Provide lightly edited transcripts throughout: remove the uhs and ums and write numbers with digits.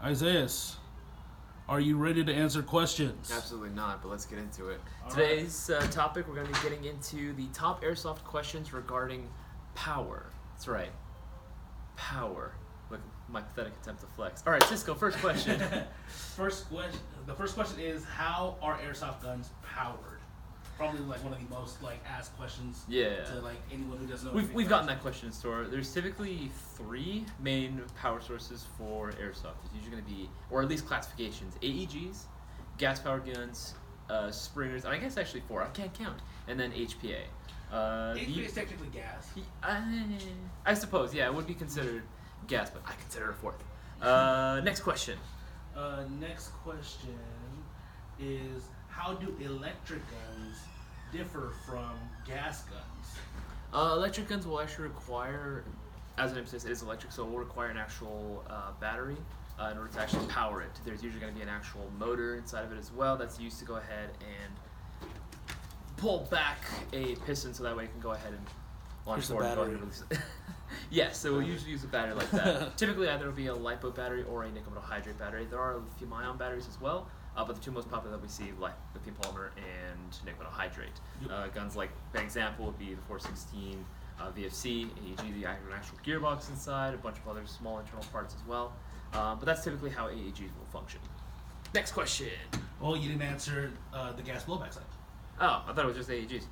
Isaiah, are you ready to answer questions? Absolutely not, but let's get into it. All Today's topic, we're going to be getting into the top airsoft questions regarding power. That's right. Power. Look, my pathetic attempt to flex. All right, Cisco, first question. The first question is, how are airsoft guns powered? Probably like one of the most asked questions. Yeah. To anyone who doesn't know. We've gotten that question in store. There's typically 3 main power sources for airsoft. It's usually going to be, or at least classifications: AEGs, gas-powered guns, springers, and I guess actually 4. I can't count. And then HPA. HPA is technically gas. I suppose, yeah, it would be considered gas, but I consider it a 4th. Next question. Next question is, how do electric guns differ from gas guns? Electric guns will actually require, as the name says, it is electric, so it will require an actual battery in order to actually power it. There's usually going to be an actual motor inside of it as well that's used to go ahead and pull back a piston so that way it can go ahead and launch forward and go ahead and release it. Yes, so we'll usually use a battery like that. Typically either it'll be a lipo battery or a nickel metal hydrate battery. There are lithium-ion batteries as well. But the 2 most popular that we see, like lithium polymer and nickel metal hydrate. Guns like, an example would be the 416 VFC, AEG, the actual gearbox inside, a bunch of other small internal parts as well. But that's typically how AEGs will function. Next question. Oh, you didn't answer the gas blowback side. Oh, I thought it was just AEGs.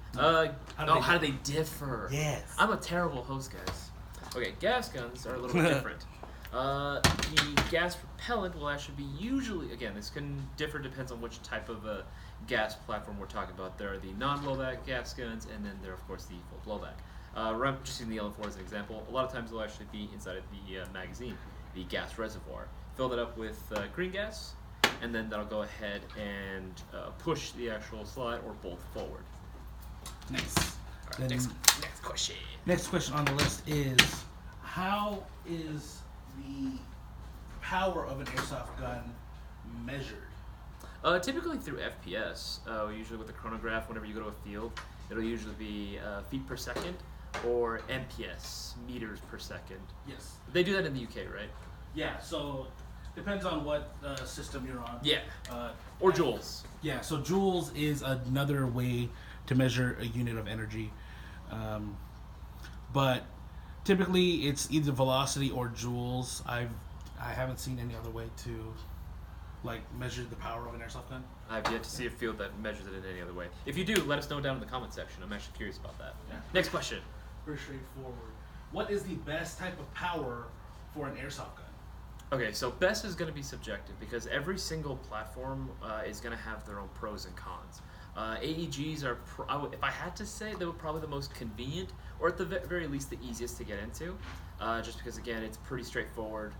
How do they differ? Yes. I'm a terrible host, guys. Okay, gas guns are a little bit different. The gas propellant will actually be usually, again, this can differ, depends on which type of gas platform we're talking about. There are the non-blowback gas guns, and then there are, of course, the full blowback. I'm just using the LM4 as an example. A lot of times they'll actually be inside of the magazine, the gas reservoir. Fill that up with green gas, and then that'll go ahead and push the actual slide or bolt forward. Nice. All right, next question. Next question on the list is, how is the power of an airsoft gun measured? Typically through FPS. Usually with the chronograph, whenever you go to a field, it'll usually be feet per second or MPS, meters per second. Yes. They do that in the UK, right? Yeah, so depends on what system you're on. Yeah. Or joules. Yeah, so joules is another way to measure a unit of energy. But typically it's either velocity or joules. I haven't seen any other way to measure the power of an airsoft gun. I've yet to see a field that measures it in any other way. If you do, let us know down in the comment section. I'm actually curious about that. Yeah. Next question. Pretty straightforward. What is the best type of power for an airsoft gun? Okay, so best is going to be subjective because every single platform is going to have their own pros and cons. AEGs are, if I had to say, they were probably the most convenient, or at the very least the easiest to get into, just because, again, it's pretty straightforward.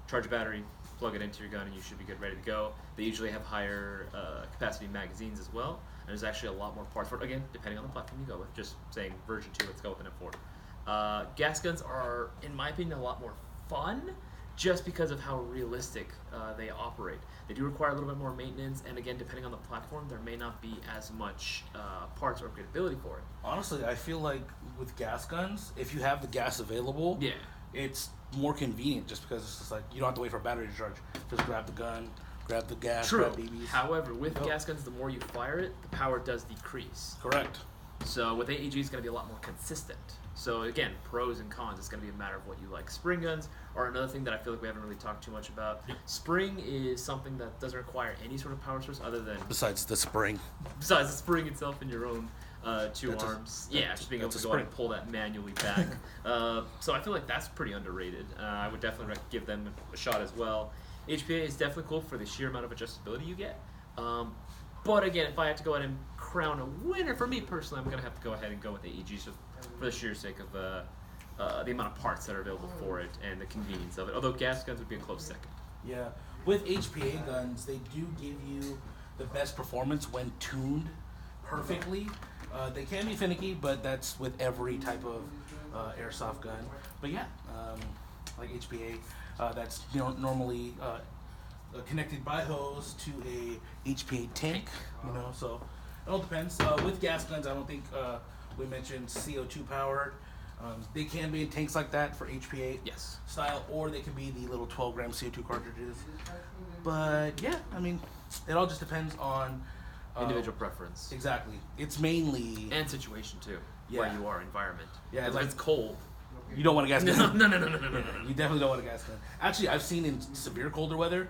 Charge a battery, plug it into your gun, and you should be good, ready to go. They usually have higher capacity magazines as well, and there's actually a lot more parts for it, again, depending on the platform you go with. Just saying version 2, let's go with an M4. Gas guns are, in my opinion, a lot more fun, just because of how realistic they operate. They do require a little bit more maintenance, and again, depending on the platform, there may not be as much parts or upgradability for it. Honestly, I feel like with gas guns, if you have the gas available, Yeah. it's more convenient just because it's just you don't have to wait for a battery to charge. Just grab the gun, grab the gas, True. grab BBs. However, with gas guns, the more you fire it, the power does decrease. Correct. So with AEG, it's going to be a lot more consistent. So again, pros and cons. It's going to be a matter of what you like. Spring guns are another thing that I feel like we haven't really talked too much about. Spring is something that doesn't require any sort of power source other than Besides the spring itself in your own 2 arms. Just being able to go ahead and pull that manually back. So I feel like that's pretty underrated. I would definitely give them a shot as well. HPA is definitely cool for the sheer amount of adjustability you get. But again, if I had to go ahead and crown a winner, for me personally, I'm going to have to go ahead and go with AEG just for the sheer sake of the amount of parts that are available for it and the convenience of it. Although gas guns would be a close second. Yeah. With HPA guns, they do give you the best performance when tuned perfectly. They can be finicky, but that's with every type of airsoft gun. But yeah, like HPA, that's normally connected by hose to a HPA tank. So it all depends. With gas guns, I don't think we mentioned CO2 powered. They can be in tanks like that for HPA Yes. style, or they could be the little 12-gram CO2 cartridges. But yeah, I mean, it all just depends on Individual preference. Exactly. It's mainly And situation too. Where Yeah. you are, environment. Yeah, If like- it's cold. you don't want a gas No, gun. no. You definitely don't want a gas gun. Actually, I've seen in severe colder weather,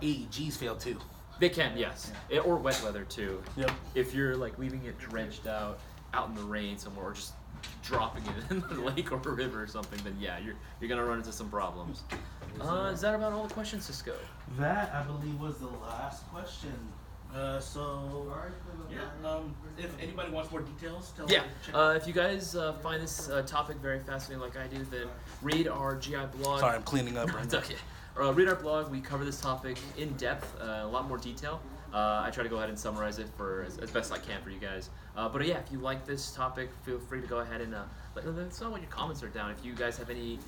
AEGs fail too. They can, yes. Or wet weather too. Yep. If you're like leaving it drenched out in the rain somewhere, or just dropping it in the lake or a river or something, then yeah, you're gonna run into some problems. Is that about all the questions, Cisco? That, I believe, was the last question. If anybody wants more details, tell Yeah. them to check. If you guys find this topic very fascinating, like I do, then read our GI blog. Sorry, I'm cleaning up right It's now. okay. Read our blog. We cover this topic in depth, a lot more detail. I try to go ahead and summarize it for as best I can for you guys. But yeah, if you like this topic, feel free to go ahead and let us know what your comments are down. If you guys have any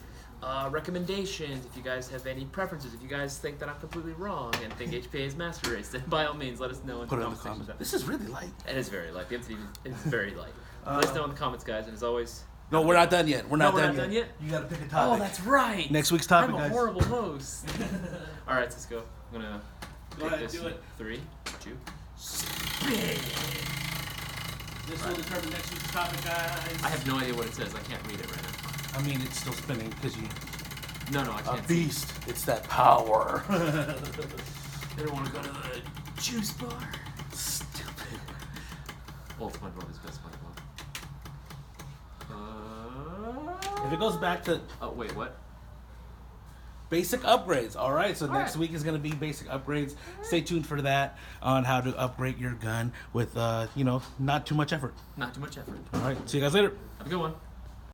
recommendations, if you guys have any preferences, if you guys think that I'm completely wrong and think HPA is master race, then by all means, let us know in Put the it in the comment section. comments. This is really light. It is very light. The MTV is very light. Let us know in the comments, guys. And as always, No, we're not done yet. We're not done yet. You gotta pick a Oh, topic. that's right. Next week's topic, I'm a guys. horrible host. All right, let's go. I'm gonna Go take ahead, this. do it. 3, 2. This will determine next week's topic, guys. I have no idea what it says. I can't read it right now. I mean, it's still spinning because you No, I a can't see. beast. It's that power. They don't want to go to the juice bar. Stupid. Old SpongeBob is best SpongeBob. If it goes back to Oh wait, what? basic upgrades, all right. So All next right. week is gonna be basic upgrades. Stay tuned for that on how to upgrade your gun with not too much effort. Not too much effort. All right. See you guys later. Have a good one.